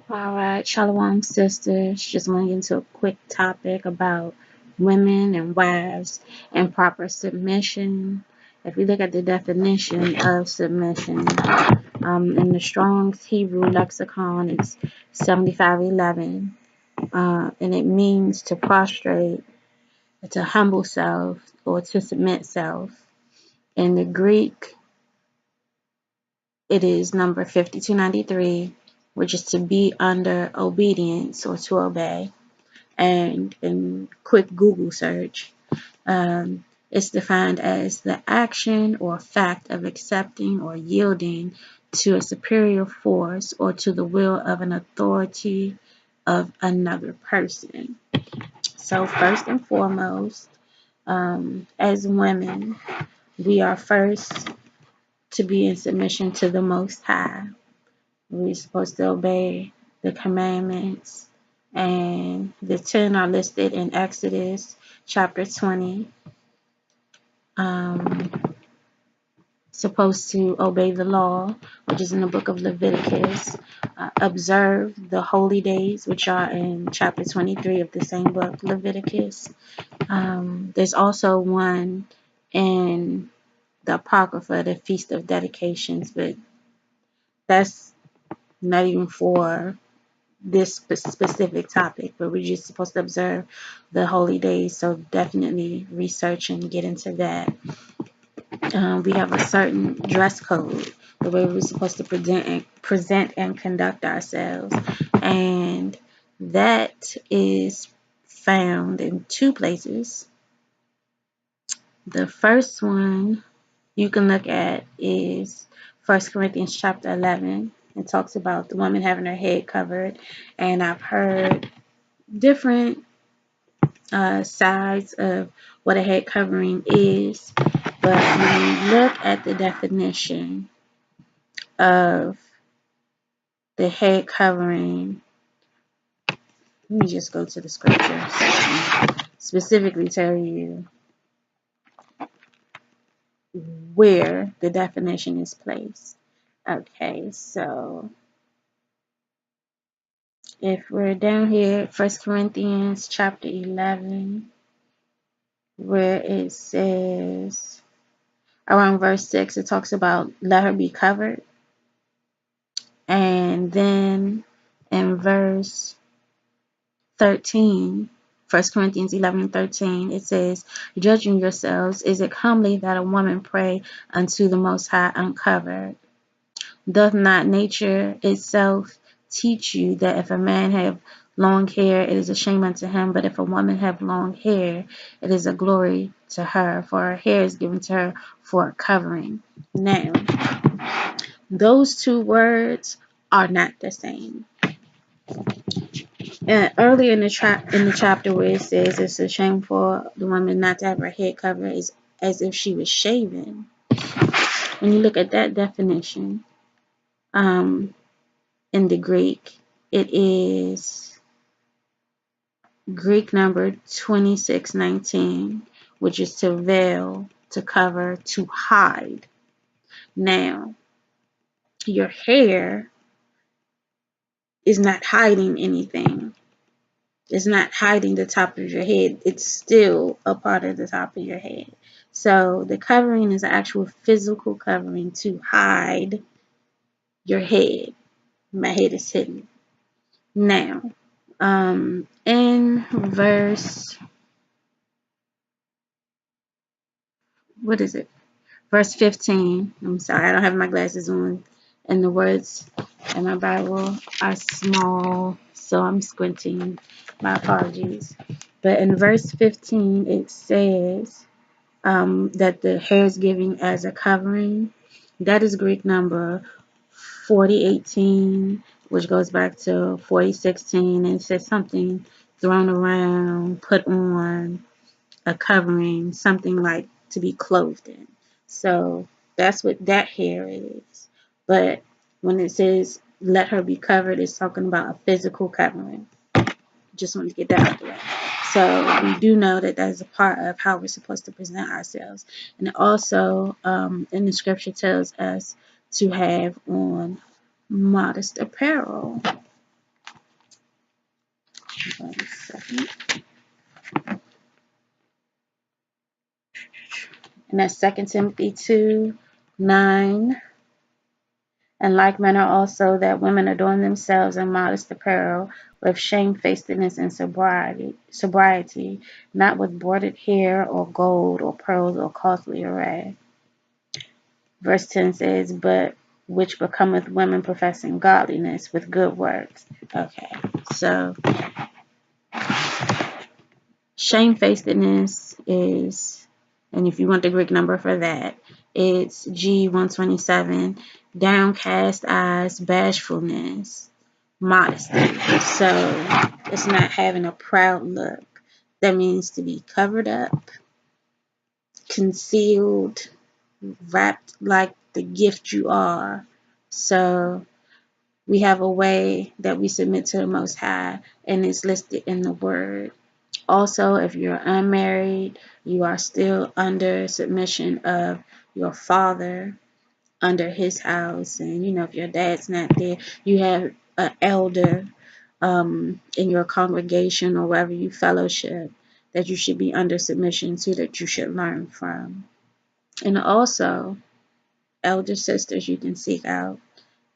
All right, Shalom, sisters. Just want to get into a quick topic about women and wives and proper submission. If we look at the definition of submission, in the Strong's Hebrew lexicon, it's 7511, and it means to prostrate, to humble self, or to submit self. In the Greek, it is number 5293, which is to be under obedience or to obey. And in quick Google search, it's defined as the action or fact of accepting or yielding to a superior force or to the will of an authority of another person. So first and foremost, as women, we are first to be in submission to the Most High. We're supposed to obey the commandments, and the 10 are listed in Exodus chapter 20. Supposed to obey the law, which is in the book of Leviticus. Observe the holy days, which are in chapter 23 of the same book, Leviticus. There's also one in the Apocrypha, the Feast of Dedications, but that's not even for this specific topic, but we're just supposed to observe the holy days, so definitely research and get into that. We have a certain dress code, the way we're supposed to present and conduct ourselves, and that is found in two places. The first one you can look at is 1 Corinthians chapter 11. It talks about the woman having her head covered, and I've heard different sides of what a head covering is, but when you look at the definition of the head covering, let me just go to the scripture section, specifically tell you where the definition is placed. Okay, so if we're down here, 1 Corinthians chapter 11, where it says, around verse 6, it talks about let her be covered. And then in verse 13, 1 Corinthians 11:13, it says, judging yourselves, is it comely that a woman pray unto the Most High uncovered? Doth not nature itself teach you that if a man have long hair, it is a shame unto him, but if a woman have long hair, it is a glory to her, for her hair is given to her for a covering. Now, those two words are not the same. Earlier in the chapter where it says it's a shame for the woman not to have her head covered, is as if she was shaven. When you look at that definition, in the Greek, it is Greek number 2619, which is to veil, to cover, to hide. Now, your hair is not hiding anything. It's not hiding the top of your head. It's still a part of the top of your head. So the covering is an actual physical covering to hide your head. My head is hidden. Now, in verse, what is it? Verse 15. I'm sorry, I don't have my glasses on, and the words in my Bible are small, so I'm squinting. My apologies. But in verse 15, it says that the hair is given as a covering. That is Greek number 4018, which goes back to 4016, and it says something thrown around, put on, a covering, something like to be clothed in. So that's what that hair is. But when it says let her be covered, it's talking about a physical covering. Just wanted to get that out of the way. So we do know that that is a part of how we're supposed to present ourselves. And it also in the scripture tells us to have on modest apparel. And that's 2 Timothy 2:9. In like manner also that women adorn themselves in modest apparel, with shamefacedness and sobriety, not with broidered hair or gold or pearls or costly array. Verse 10 says, but which becometh women professing godliness with good works. Okay, so shamefacedness is, and if you want the Greek number for that, it's G127, downcast eyes, bashfulness, modesty. So it's not having a proud look. That means to be covered up, concealed, wrapped like the gift you are. So we have a way that we submit to the Most High, and it's listed in the Word. Also, if you're unmarried, you are still under submission of your father, under his house. And, if your dad's not there, you have an elder in your congregation or wherever you fellowship that you should be under submission to, that you should learn from. And also, elder sisters you can seek out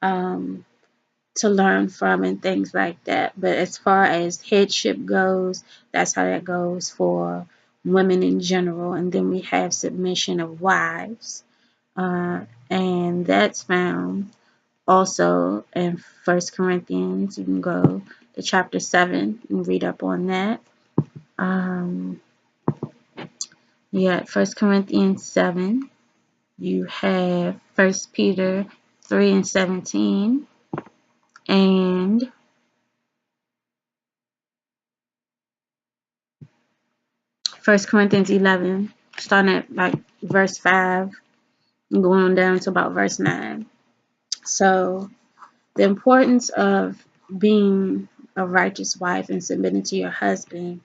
to learn from and things like that. But as far as headship goes, that's how that goes for women in general. And then we have submission of wives. And that's found also in 1 Corinthians. You can go to chapter 7 and read up on that. Yeah, 1 Corinthians 7. You have 1 Peter 3:17. And 1 Corinthians 11, starting at like verse 5 and going on down to about verse 9. So the importance of being a righteous wife and submitting to your husband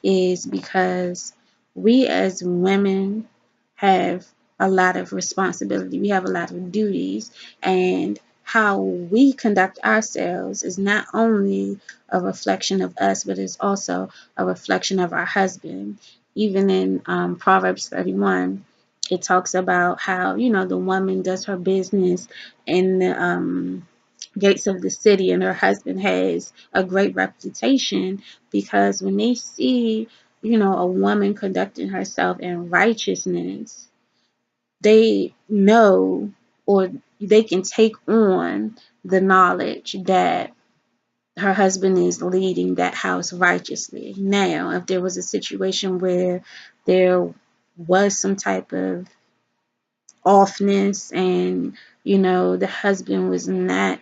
is because we as women have a lot of responsibility. We have a lot of duties, and how we conduct ourselves is not only a reflection of us, but it's also a reflection of our husband. Even in Proverbs 31, it talks about how, the woman does her business in the gates of the city, and her husband has a great reputation, because when they see, a woman conducting herself in righteousness, they know, or they can take on the knowledge that her husband is leading that house righteously. Now, if there was a situation where there was some type of offness, and the husband was not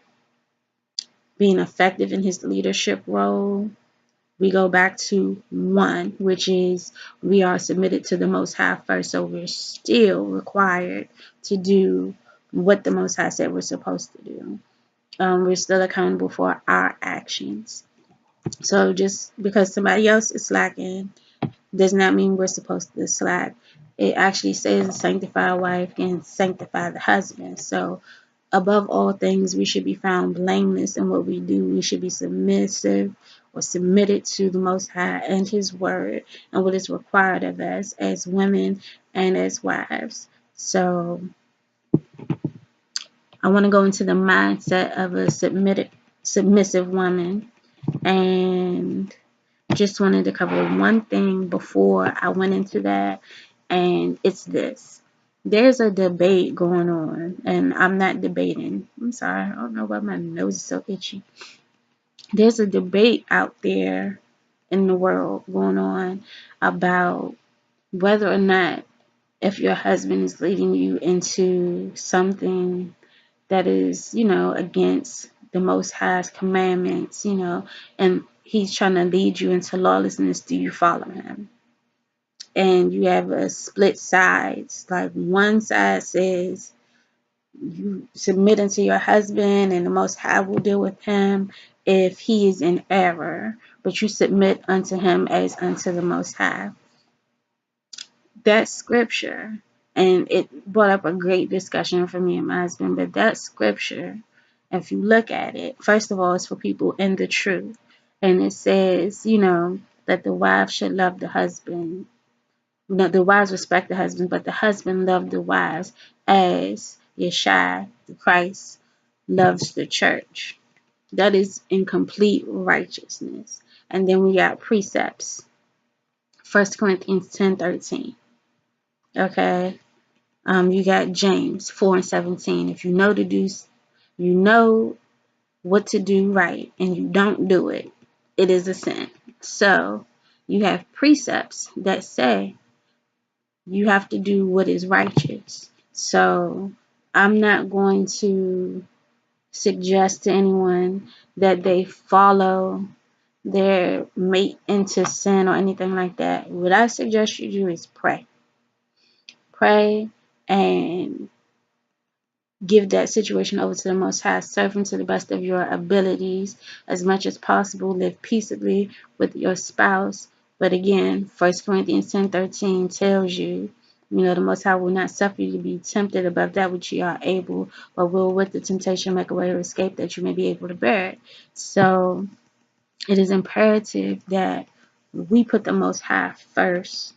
being effective in his leadership role, we go back to 1, which is we are submitted to the Most High first. So we're still required to do what the Most High said we're supposed to do. We're still accountable for our actions. So just because somebody else is slacking does not mean we're supposed to slack. It actually says a sanctified wife can sanctify the husband. So above all things, we should be found blameless in what we do. We should be submissive or submitted to the Most High and His Word and what is required of us as women and as wives. So I want to go into the mindset of a submissive woman, and just wanted to cover one thing before I went into that, and it's this. There's a debate going on, and I'm not debating. I'm sorry. I don't know why my nose is so itchy. There's a debate out there in the world going on about whether or not, if your husband is leading you into something that is, against the Most High's commandments, and he's trying to lead you into lawlessness, do you follow him? And you have a split sides. Like, one side says you submit unto your husband and the Most High will deal with him if he is in error, but you submit unto him as unto the Most High. That scripture, and it brought up a great discussion for me and my husband, but that scripture, if you look at it, first of all, it's for people in the truth. And it says, that the wife should love the husband. No, the wives respect the husband, but the husband love the wives as Yeshua, the Christ, loves the church. That is in complete righteousness. And then we got precepts. 1 Corinthians 10:13. Okay. You got James 4:17. If you know to do, you know what to do right, and you don't do it, it is a sin. So you have precepts that say you have to do what is righteous. So I'm not going to suggest to anyone that they follow their mate into sin or anything like that. What I suggest you do is pray. Pray and give that situation over to the Most High. Serve Him to the best of your abilities as much as possible. Live peaceably with your spouse. But again, 1 Corinthians 10:13 tells you, the Most High will not suffer you to be tempted above that which you are able, but will with the temptation make a way of escape that you may be able to bear it. So it is imperative that we put the Most High first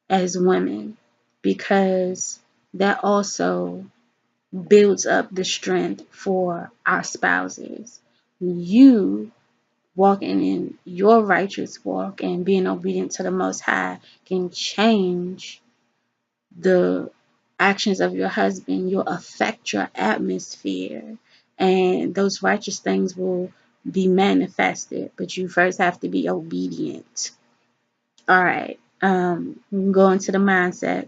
as women, because that also builds up the strength for our spouses. You walking in your righteous walk and being obedient to the Most High can change the actions of your husband. You'll affect your atmosphere, and those righteous things will be manifested, but you first have to be obedient. All right. We can go into the mindset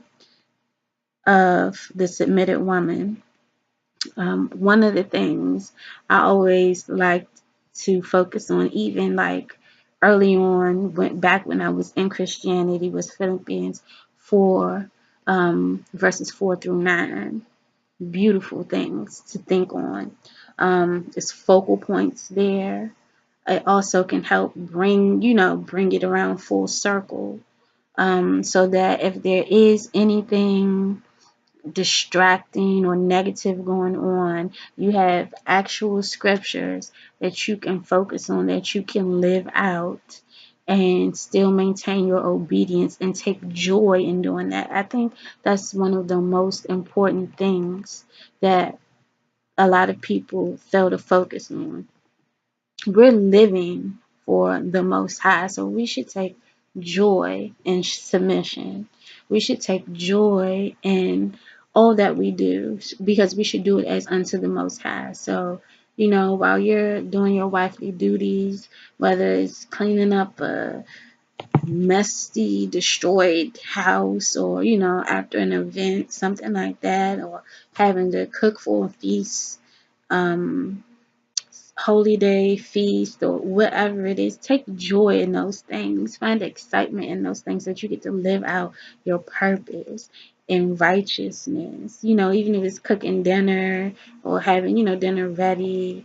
of the submitted woman. One of the things I always liked to focus on, even like early on, back when I was in Christianity, was Philippians 4, verses 4 through 9. Beautiful things to think on. There's focal points there. It also can help bring it around full circle, so that if there is anything distracting or negative going on, you have actual scriptures that you can focus on, that you can live out and still maintain your obedience and take joy in doing that. I think that's one of the most important things that a lot of people fail to focus on. We're living for the Most High, so we should take joy in submission. We should take joy in all that we do, because we should do it as unto the Most High. So, while you're doing your wifely duties, whether it's cleaning up a messy, destroyed house, or, after an event, something like that, or having to cook for a feast, holy day, feast, or whatever it is, take joy in those things. Find excitement in those things, that you get to live out your purpose in righteousness. Even if it's cooking dinner or having, dinner ready,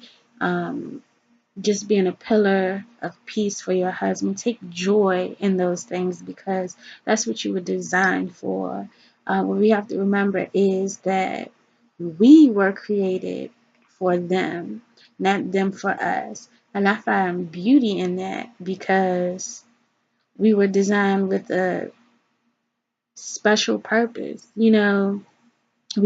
just being a pillar of peace for your husband. Take joy in those things, because that's what you were designed for. What we have to remember is that we were created for them, not them for us. And I find beauty in that, because we were designed with a special purpose. We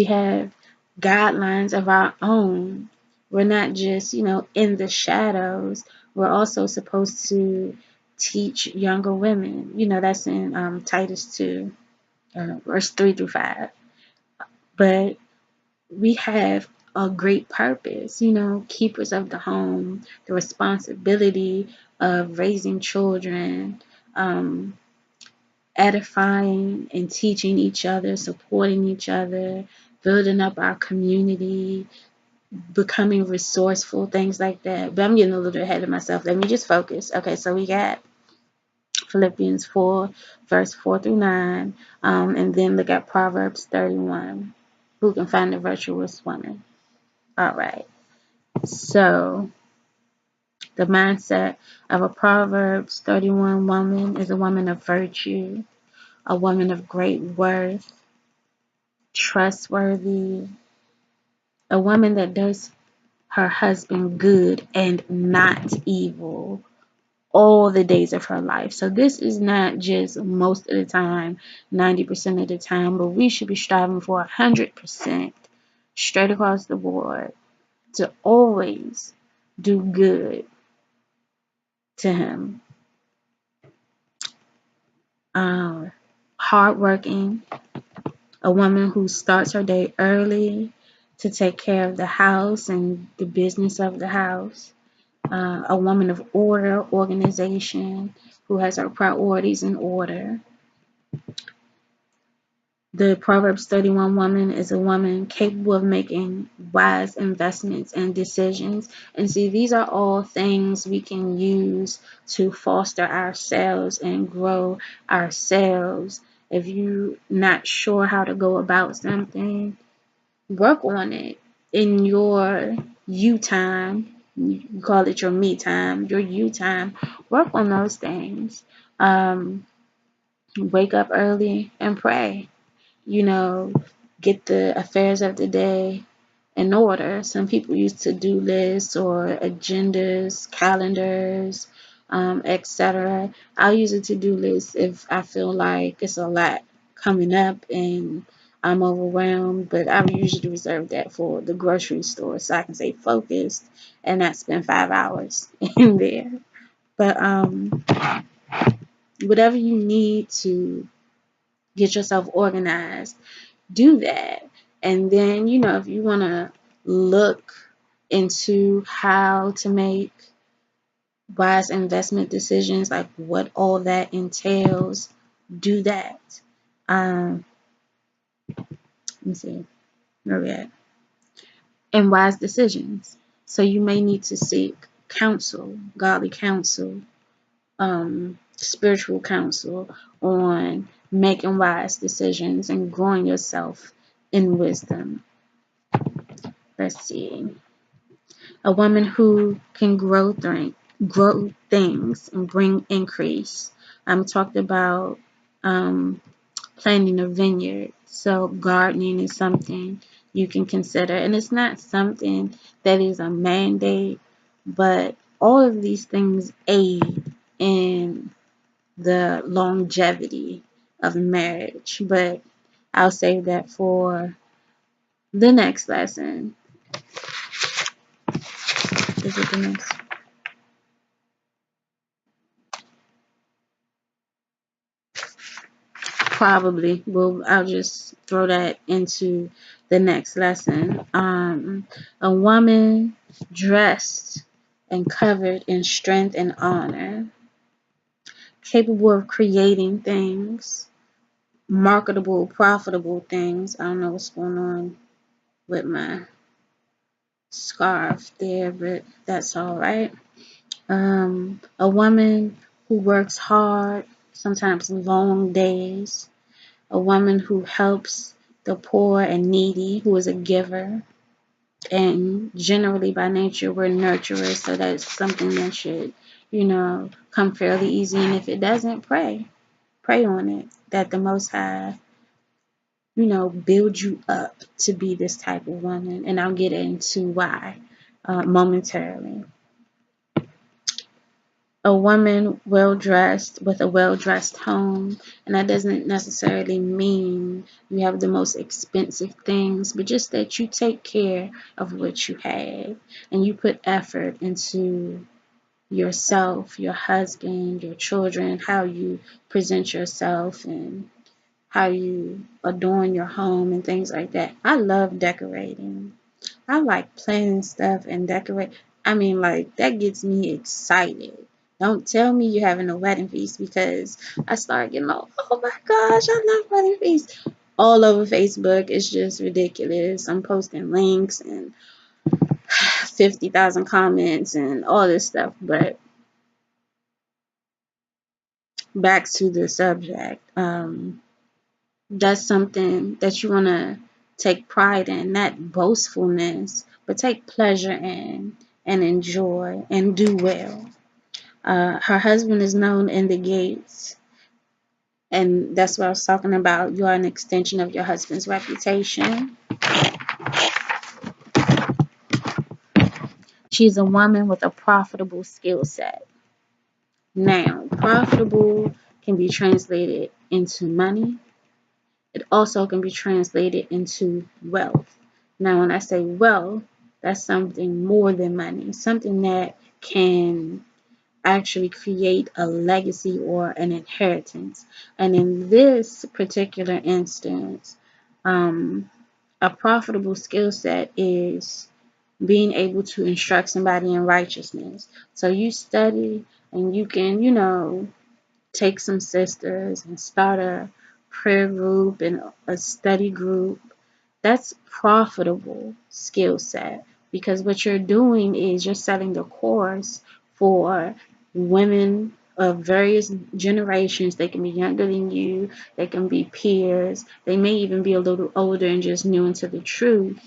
have guidelines of our own. We're not just, in the shadows. We're also supposed to teach younger women. That's in Titus 2, verse 3 through 5. But we have a great purpose, keepers of the home, the responsibility of raising children, edifying and teaching each other, supporting each other, building up our community, becoming resourceful, things like that. But I'm getting a little ahead of myself. Let me just focus. Okay, so we got Philippians 4, verse 4 through 9, and then look at Proverbs 31. Who can find a virtuous woman? All right. So the mindset of a Proverbs 31 woman is a woman of virtue, a woman of great worth, trustworthy, a woman that does her husband good and not evil. all the days of her life. So this is not just most of the time, 90% of the time, but we should be striving for 100% straight across the board to always do good to him. Hardworking, a woman who starts her day early to take care of the house and the business of the house. A woman of order, organization, who has her priorities in order. The Proverbs 31 woman is a woman capable of making wise investments and decisions. And see, these are all things we can use to foster ourselves and grow ourselves. If you're not sure how to go about something, work on it in your you time. You call it your me time, your you time. Work on those things. Wake up early and pray. Get the affairs of the day in order. Some people use to-do lists or agendas, calendars, etc. I'll use a to-do list if I feel like it's a lot coming up and I'm overwhelmed, but I usually reserve that for the grocery store so I can stay focused and not spend 5 hours in there. But whatever you need to get yourself organized, do that. And then, if you want to look into how to make wise investment decisions, like what all that entails, do that. Let me see, where we at? And wise decisions. So you may need to seek counsel, godly counsel, spiritual counsel on making wise decisions and growing yourself in wisdom. Let's see. A woman who can grow things and bring increase. I'm talked about planting a vineyard. So gardening is something you can consider. And it's not something that is a mandate, but all of these things aid in the longevity of marriage. But I'll save that for the next lesson. Is it the next? Probably. Well, I'll just throw that into the next lesson. A woman dressed and covered in strength and honor, capable of creating things, marketable, profitable things. I don't know what's going on with my scarf there, but that's all right. A woman who works hard, sometimes long days. A woman who helps the poor and needy, who is a giver. And generally by nature, we're nurturers, so that's something that should, come fairly easy. And if it doesn't, pray on it, that the Most High, build you up to be this type of woman. And I'll get into why momentarily. A woman well-dressed with a well-dressed home, and that doesn't necessarily mean you have the most expensive things, but just that you take care of what you have and you put effort into yourself, your husband, your children, how you present yourself and how you adorn your home and things like that. I love decorating. I like planning stuff and decorate. I mean, like, that gets me excited. Don't tell me you're having a wedding feast, because I start getting all, oh my gosh, I love wedding feasts. All over Facebook. It's just ridiculous. I'm posting links and 50,000 comments and all this stuff. But back to the subject. That's something that you want to take pride in, not boastfulness, but take pleasure in and enjoy and do well. Her husband is known in the gates, and that's what I was talking about. You are an extension of your husband's reputation. She's a woman with a profitable skill set. Now, profitable can be translated into money. It also can be translated into wealth. Now, when I say wealth, that's something more than money, something that can actually create a legacy or an inheritance. And in this particular instance, a profitable skill set is being able to instruct somebody in righteousness. So you study and you can, take some sisters and start a prayer group and a study group. That's profitable skill set, because what you're doing is you're setting the course for women of various generations. They can be younger than you, they can be peers, they may even be a little older and just new into the truth,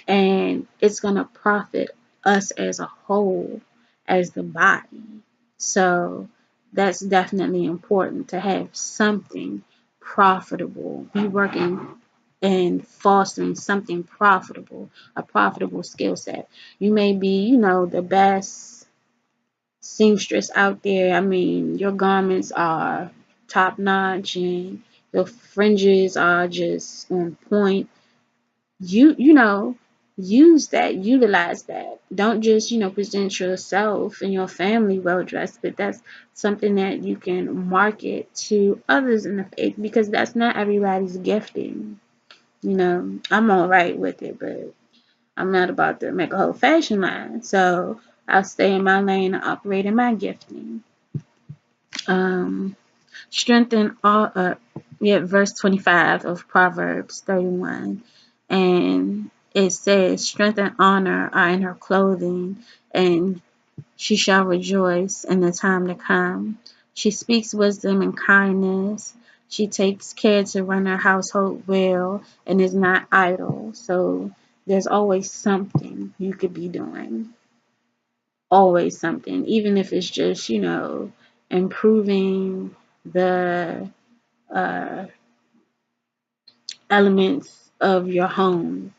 and it's going to profit us as a whole, as the body. So that's definitely important to have something profitable. Be working and fostering something profitable, a profitable skill set. You may be, the best seamstress out there. I mean, your garments are top notch and your fringes are just on point. Use that, utilize that. Don't just present yourself and your family well dressed, but that's something that you can market to others in the faith, because that's not everybody's gifting. I'm all right with it, but I'm not about to make a whole fashion line, so I'll stay in my lane and operate in my gifting. Strengthen all verse 25 of Proverbs 31, and it says, strength and honor are in her clothing, and she shall rejoice in the time to come. She speaks wisdom and kindness. She takes care to run her household well and is not idle. So there's always something you could be doing. Always something, even if it's just, improving the elements of your home,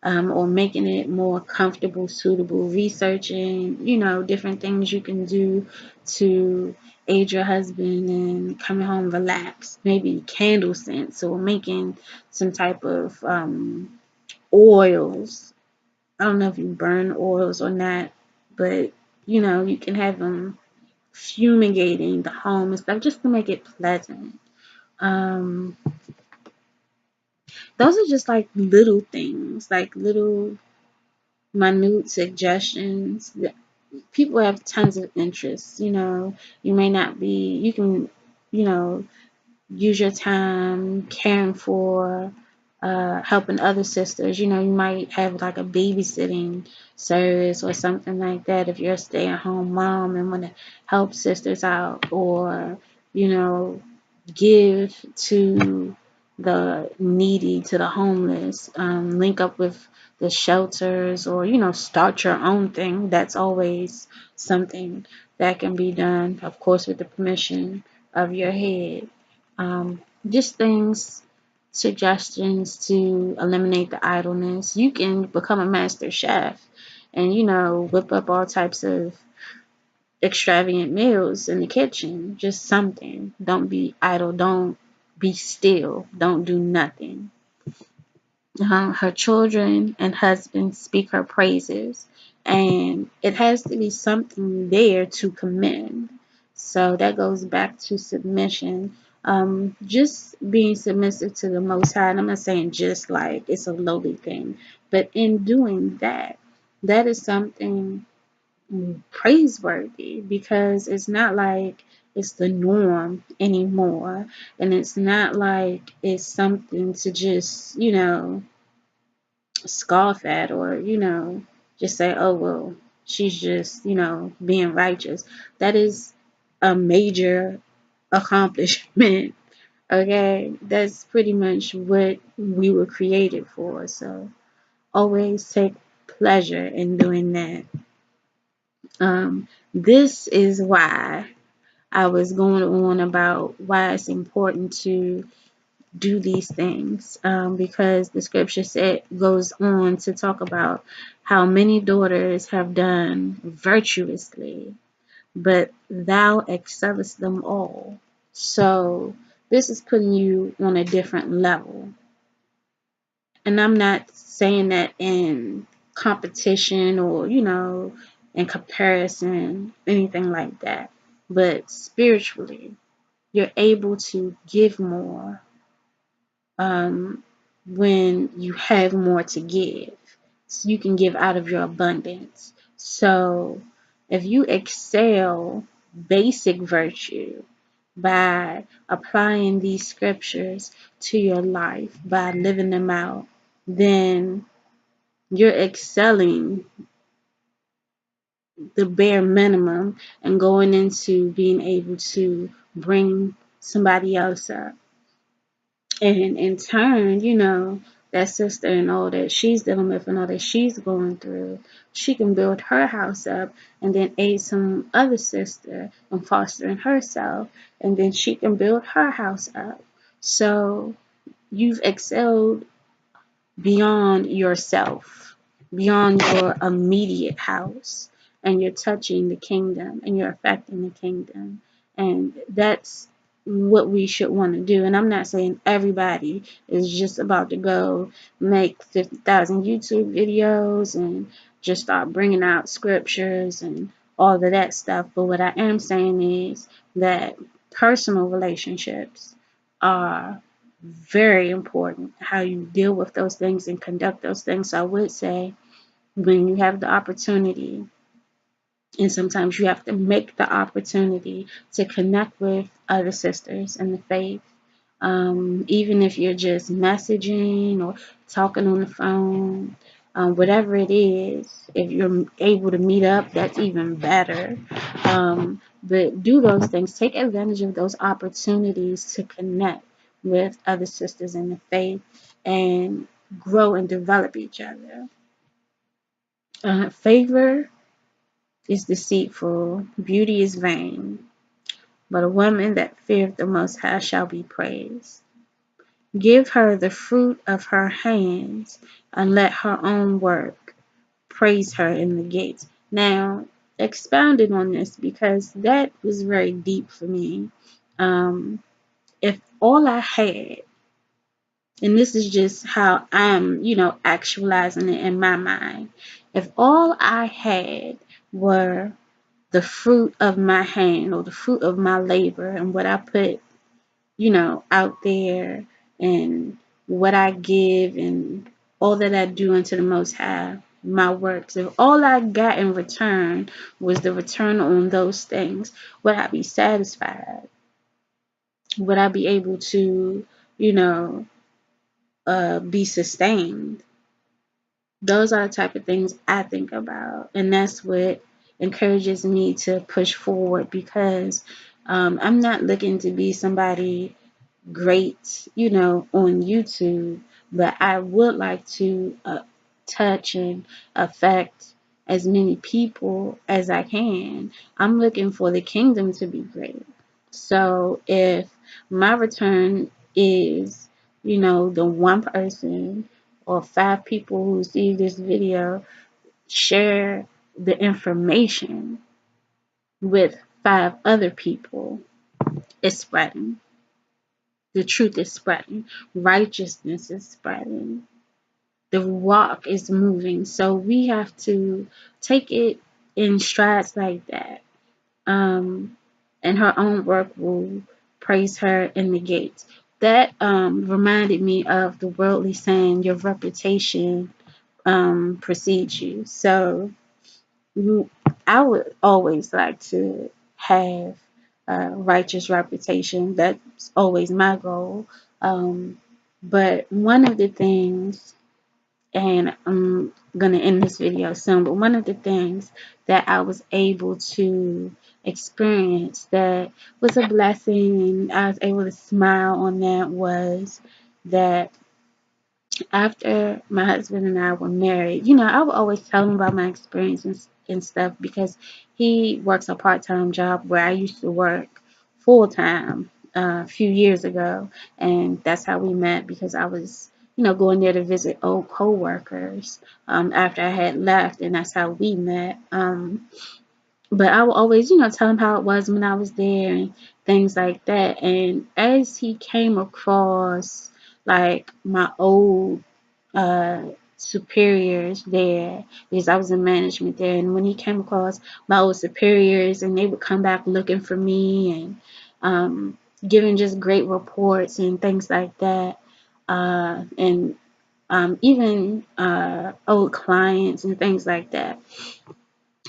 or making it more comfortable, suitable, researching, different things you can do to aid your husband and coming home relaxed. Maybe candle scents, or making some type of oils. I don't know if you burn oils or not, but you can have them fumigating the home and stuff just to make it pleasant. Those are just like little things, like little minute suggestions. People have tons of interests. You may not be, you can, use your time caring for, helping other sisters. You might have like a babysitting service or something like that if you're a stay-at-home mom and want to help sisters out, or, give to the needy, to the homeless, link up with the shelters, or start your own thing. That's always something that can be done, of course, with the permission of your head. Just things, suggestions to eliminate the idleness. You can become a master chef and whip up all types of extravagant meals in the kitchen. Just something. Don't be idle. Don't be still. Don't do nothing. Her children and husband speak her praises, and it has to be something there to commend. So that goes back to submission. Just being submissive to the Most High. And I'm not saying just like it's a lowly thing, but in doing that, that is something praiseworthy, because it's not like it's the norm anymore, and it's not like it's something to just scoff at, or just say, oh well, she's just being righteous. That is a major accomplishment. Okay, that's pretty much what we were created for, so always take pleasure in doing that. This is why I was going on about why it's important to do these things, because the scripture goes on to talk about how many daughters have done virtuously. but thou excellest them all. So this is putting you on a different level. And I'm not saying that in competition or, in comparison, anything like that. But spiritually, you're able to give more when you have more to give. So you can give out of your abundance. So if you excel basic virtue by applying these scriptures to your life, by living them out, then you're excelling the bare minimum and going into being able to bring somebody else up. And in turn, that sister and all that she's dealing with and all that she's going through, she can build her house up and then aid some other sister in fostering herself, and then she can build her house up. So you've excelled beyond yourself, beyond your immediate house, and you're touching the kingdom and you're affecting the kingdom. And that's what we should want to do. And I'm not saying everybody is just about to go make 50,000 YouTube videos and just start bringing out scriptures and all of that stuff. But what I am saying is that personal relationships are very important, how you deal with those things and conduct those things. So I would say when you have the opportunity, and sometimes you have to make the opportunity to connect with other sisters in the faith, even if you're just messaging or talking on the phone, whatever it is, if you're able to meet up, that's even better. But do those things. Take advantage of those opportunities to connect with other sisters in the faith and grow and develop each other. Favor is deceitful, beauty is vain, but a woman that feareth the Most High shall be praised. Give her the fruit of her hands, and let her own work praise her in the gates. Now, expounded on this because that was very deep for me. If all I had, and this is just how I'm, actualizing it in my mind, if all I had were the fruit of my hand or the fruit of my labor and what I put out there and what I give and all that I do unto the Most High, my works. If all I got in return was the return on those things, would I be satisfied? Would I be able to, be sustained? Those are the type of things I think about, and that's what encourages me to push forward because I'm not looking to be somebody great, on YouTube, but I would like to touch and affect as many people as I can. I'm looking for the kingdom to be great. So if my return is, the one person or 5 people who see this video share the information with 5 other people, it's spreading. The truth is spreading. Righteousness is spreading. The rock is moving. So we have to take it in strides like that. And her own work will praise her in the gates. That reminded me of the worldly saying, your reputation precedes you. So I would always like to have a righteous reputation. That's always my goal. But one of the things, and I'm going to end this video soon, but one of the things that I was able to experience that was a blessing and I was able to smile on that was that after my husband and I were married, I would always tell him about my experiences and stuff because he works a part-time job where I used to work full-time a few years ago. And that's how we met because I was, going there to visit old co-workers after I had left, and that's how we met. But I will always, tell him how it was when I was there and things like that. And as he came across like my old superiors there, because I was in management there, and when he came across my old superiors and they would come back looking for me and giving just great reports and things like that, and even old clients and things like that,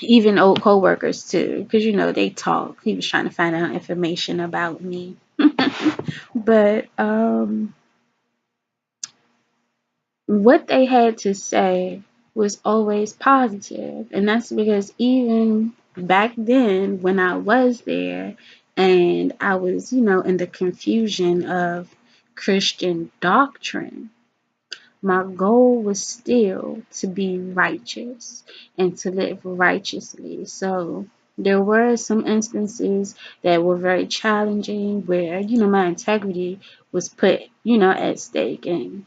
even old co-workers too, because they talk. He was trying to find out information about me. But what they had to say was always positive, and that's because even back then when I was there and I was, in the confusion of Christian doctrine, my goal was still to be righteous and to live righteously. So there were some instances that were very challenging where, my integrity was put, at stake, and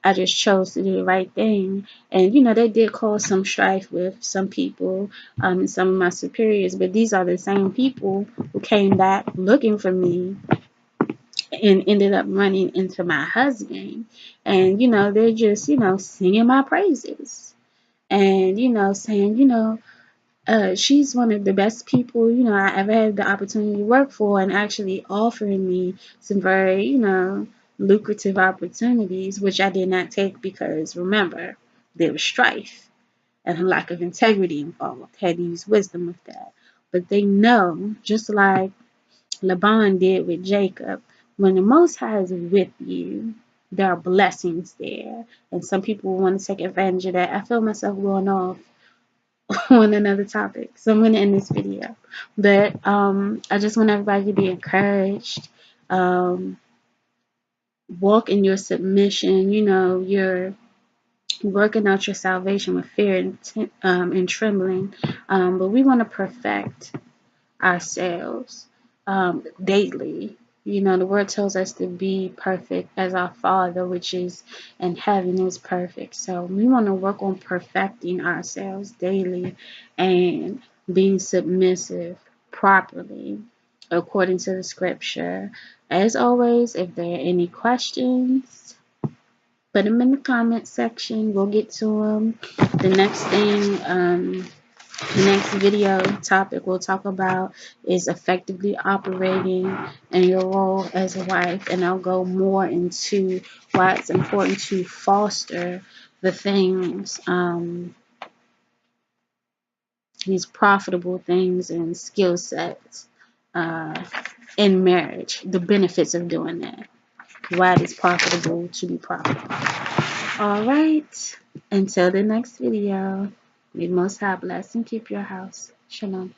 I just chose to do the right thing. And, they did cause some strife with some people, and some of my superiors, but these are the same people who came back looking for me and ended up running into my husband. And, they're just, singing my praises and, saying, she's one of the best people, I ever had the opportunity to work for, and actually offering me some very, lucrative opportunities, which I did not take because remember, there was strife and a lack of integrity involved. Had to use wisdom with that. But they know, just like Laban did with Jacob, when the Most High is with you, there are blessings there. And some people want to take advantage of that. I feel myself going off on another topic, so I'm going to end this video. But I just want everybody to be encouraged. Um, walk in your submission. You're working out your salvation with fear and trembling. But we want to perfect ourselves daily. The word tells us to be perfect as our Father, which is in heaven, is perfect. So we want to work on perfecting ourselves daily and being submissive properly according to the scripture. As always, if there are any questions, put them in the comment section. We'll get to them. The next thing, the next video topic we'll talk about is effectively operating in your role as a wife, and I'll go more into why it's important to foster the things, these profitable things and skill sets in marriage, the benefits of doing that, why it is profitable to be profitable. All right, until the next video, may Most High bless and keep your house. Shalom.